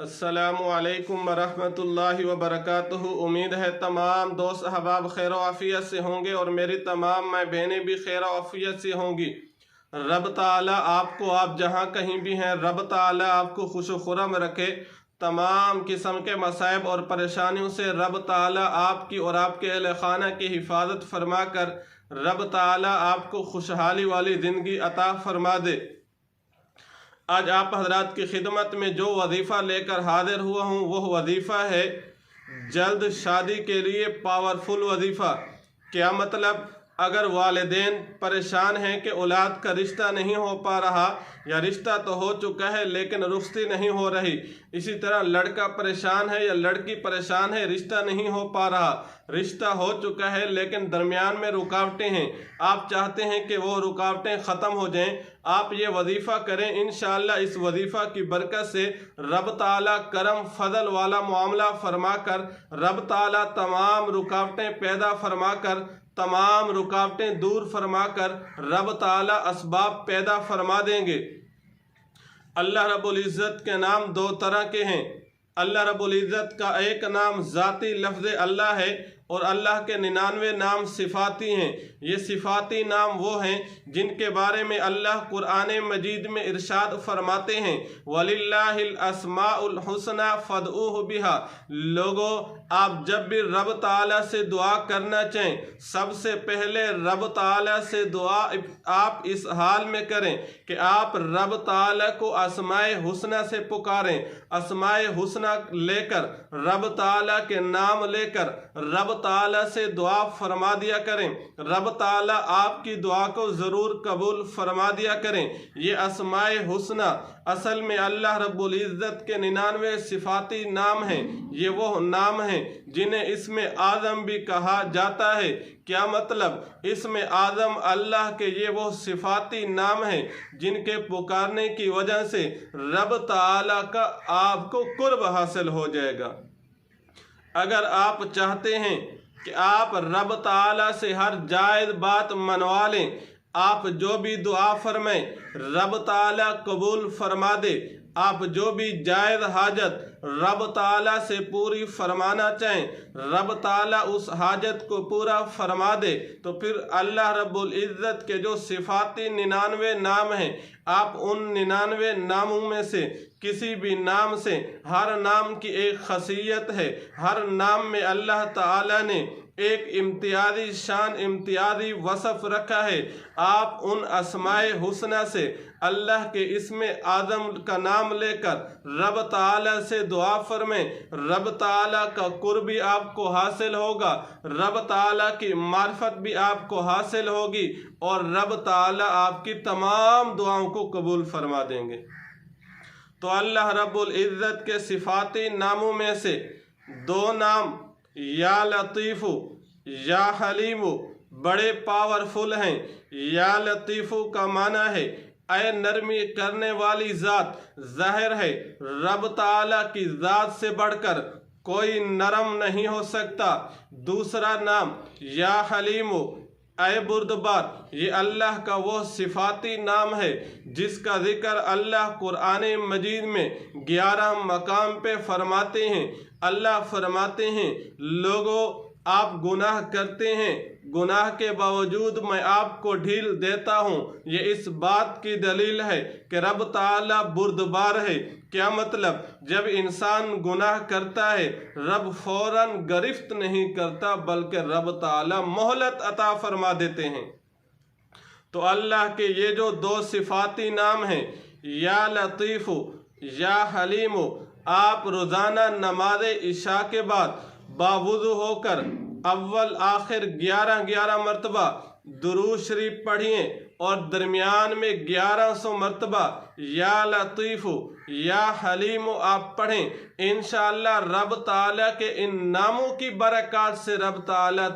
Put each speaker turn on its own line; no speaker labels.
अस्सलामुअलैकुम वरहमतुल्लाहि वबरकातुहू। उम्मीद है तमाम दोस्त अहबाब खैर आफ़ियत से होंगे और मेरी तमाम मैं बहनें भी खैर आफ़ियत से होंगी। रब ताला आपको, आप जहाँ कहीं भी हैं, रब ताला आपको खुश खुरम रखे। तमाम किस्म के मसाइब और परेशानियों से रब ताला आपकी और आपके अहले खाना की हिफाजत फरमा कर रब ताला आपको खुशहाली वाली ज़िंदगी अता फरमा दे। आज आप हजरात की खिदमत में जो वजीफ़ा लेकर हाजिर हुआ हूँ वह वजीफ़ा है जल्द शादी के लिए पावरफुल वजीफ़ा। क्या मतलब? अगर वालिदैन परेशान हैं कि औलाद का रिश्ता नहीं हो पा रहा, या रिश्ता तो हो चुका है लेकिन रुश्ती नहीं हो रही, इसी तरह लड़का परेशान है या लड़की परेशान है, रिश्ता नहीं हो पा रहा, रिश्ता हो चुका है लेकिन दरमियान में रुकावटें हैं, आप चाहते हैं कि वो रुकावटें ख़त्म हो जाएं, आप ये वजीफ़ा करें। इंशाअल्लाह इस वजीफ़ा की बरकत से रब ताला करम फजल वाला मामला फरमा कर रब ताला तमाम रुकावटें पैदा फरमा कर, तमाम रुकावटें दूर फरमा कर रब ताला असबाब पैदा फरमा देंगे। अल्लाह रब्बुल इज़्ज़त के नाम दो तरह के हैं। अल्लाह रब्बुल इज़्ज़त का एक नाम ज़ाती लफ्ज़ अल्लाह है और अल्लाह के 99 नाम सिफ़ाती हैं। ये सिफ़ाती नाम वो हैं जिनके बारे में अल्लाह कुरान मजीद में इरशाद फरमाते हैं, वलिल्लाहिल अस्माउल हुस्ना फदऊहु बिहा। लोगो, आप जब भी रब ताला से दुआ करना चाहें, सबसे पहले रब ताला से दुआ आप इस हाल में करें कि आप रब ताला को अस्माए हुस्ना से पुकारें। अस्माए हुस्ना लेकर, रब ताला के नाम लेकर रब ताला से दुआ फरमा दिया करें। रब ताला आपकी दुआ को ज़रूर कबूल फरमा दिया करें। ये अस्माए हुस्ना असल में अल्लाह रब्बुल इज़्ज़त के 99 सिफ़ाती नाम हैं। ये वो नाम हैं जिन्हें इसमें आज़म भी कहा जाता है। क्या मतलब? इसमें आज़म अल्लाह के ये वो सिफ़ाती नाम हैं जिनके पुकारने की वजह से रब ताला का आपको कुर्ब हासिल हो जाएगा। अगर आप चाहते हैं कि आप रब ताला से हर जायज़ बात मनवा लें, आप जो भी दुआ फरमाएं रब ताला कबूल फरमा दे। आप जो भी जायज़ हाजत रब ताला से पूरी फरमाना चाहें, रब ताला उस हाजत को पूरा फरमा दे, तो फिर अल्लाह रब्बुल इज़्ज़त के जो सिफ़ाती 99 नाम हैं, आप उन 99 नामों में से किसी भी नाम से, हर नाम की एक ख़ासियत है, हर नाम में अल्लाह ताला ने एक इम्तियाजी शान, इम्तियाजी वसफ़ रखा है। आप उन अस्माए हुस्ना से अल्लाह के इसमें आज़म का नाम लेकर रब ताला से दुआ फरमाएं, रब ताला का कुर्ब भी आपको हासिल होगा, रब ताला की मार्फत भी आपको हासिल होगी और रब ताला आपकी तमाम दुआओं को कबूल फरमा देंगे। तो अल्लाह रब्बुल इज़्ज़त के सिफ़ाती नामों में से दो नाम या लतीफ़ु या हलीमु बड़े पावरफुल हैं। या लतीफ़ु का माना है ऐ नरमी करने वाली ज़ात। ज़ाहिर है रब ताला की ज़ात से बढ़कर कोई नरम नहीं हो सकता। दूसरा नाम या हलीमु ऐ बुर्दबार, ये अल्लाह का वो सिफ़ाती नाम है जिसका ज़िक्र अल्लाह कुरान मजीद में 11 मकाम पे फरमाते हैं। अल्लाह फरमाते हैं, लोगों आप गुनाह करते हैं, गुनाह के बावजूद मैं आपको ढील देता हूँ। ये इस बात की दलील है कि रब ताला बुर्दबार है। क्या मतलब? जब इंसान गुनाह करता है रब फौरन गिरफ्त नहीं करता बल्कि रब ताला मोहलत अता फरमा देते हैं। तो अल्लाह के ये जो दो सिफ़ाती नाम हैं, या लतीफ़ु या हलीमु, आप रोज़ाना नमाज इशा के बाद बावुज़ू होकर अव्वल आखिर 11 मरतबा दुरूद शरीफ पढ़िए और दरमियान में 1100 मरतबा या लतीफ़ु या हलीमु आप पढ़ें। इंशाअल्लाह रब ताला के इन नामों की बरकत से रब ताला